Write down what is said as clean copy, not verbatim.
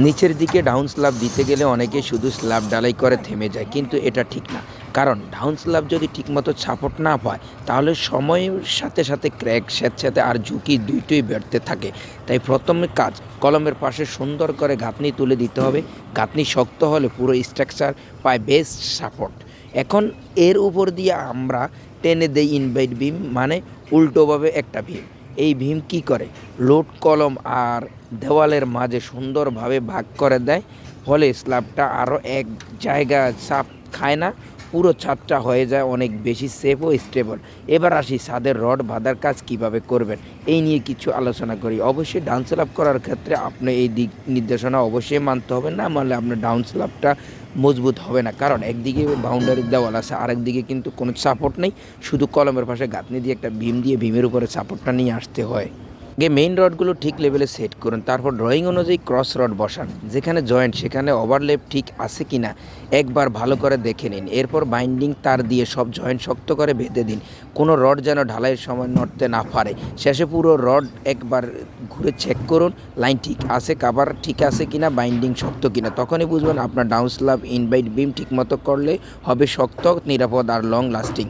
নিচের দিকে down slab দিতে গেলে অনেকে শুধু স্ল্যাব ঢালাই করে থেমে যায়, কিন্তু এটা ঠিক না। কারণ ডাউন স্ল্যাব যদি ঠিকমতো সাপোর্ট না পায় তাহলে সময়ের সাথে সাথে ক্র্যাক, স্যাঁতস্যাঁতে আর ঝুঁকি দুইটোই বাড়তে থাকে। তাই প্রথমে কাজ কলমের পাশে সুন্দর করে গাঁথনি তুলে দিতে হবে। গাঁথনি শক্ত হলে পুরো স্ট্রাকচার পায় বেস্ট সাপোর্ট। এখন এর উপর দিয়ে আমরা টেনে দেই ইনভাইট বিম, মানে উল্টোভাবে একটা ভীম। এই ভীম কি করে, লোড কলম আর দেওয়ালের মাঝে সুন্দরভাবে ভাগ করে দেয়, ফলে স্ল্যাবটা আরও এক জায়গায় চাপ খায় না, পুরো ছাদটা হয়ে যায় অনেক বেশি সেফ ও স্টেবল। এবার আসি ছাদের রড বাঁধার কাজ কিভাবে করবেন, এই নিয়ে কিছু আলোচনা করি। অবশ্যই ডাউন স্ল্যাব করার ক্ষেত্রে আপনি এই দিক নির্দেশনা অবশ্যই মানতে হবে, না মানলে আপনার ডাউন স্ল্যাবটা মজবুত হবে না। কারণ একদিকে বাউন্ডারির দেওয়াল আছে, আরেকদিকে কিন্তু কোনো সাপোর্ট নেই, শুধু কলমের পাশে গাঁথনি দিয়ে একটা ভীম দিয়ে ভীমের উপরে সাপোর্টটা নিয়ে আসতে হয়। আগে মেইন রডগুলো ঠিক লেভেলে সেট করুন, তারপর ড্রয়িং অনুযায়ী ক্রস রড বসান। যেখানে জয়েন্ট সেখানে ওভারলেপ ঠিক আছে কিনা একবার ভালো করে দেখে নিন। এরপর বাইন্ডিং তার দিয়ে সব জয়েন্ট শক্ত করে বেঁধে দিন, কোনো রড যেন ঢালাইয়ের সময় নড়তে না পারে। শেষে পুরো রড একবার ঘুরে চেক করুন, লাইন ঠিক আছে, কাভার ঠিক আছে কিনা, বাইন্ডিং শক্ত কিনা। তখনই বুঝবেন আপনার ডাউন স্ল্যাব ইনভাইট বিম ঠিকমতো করলে হবে শক্ত, নিরাপদ আর লং লাস্টিং।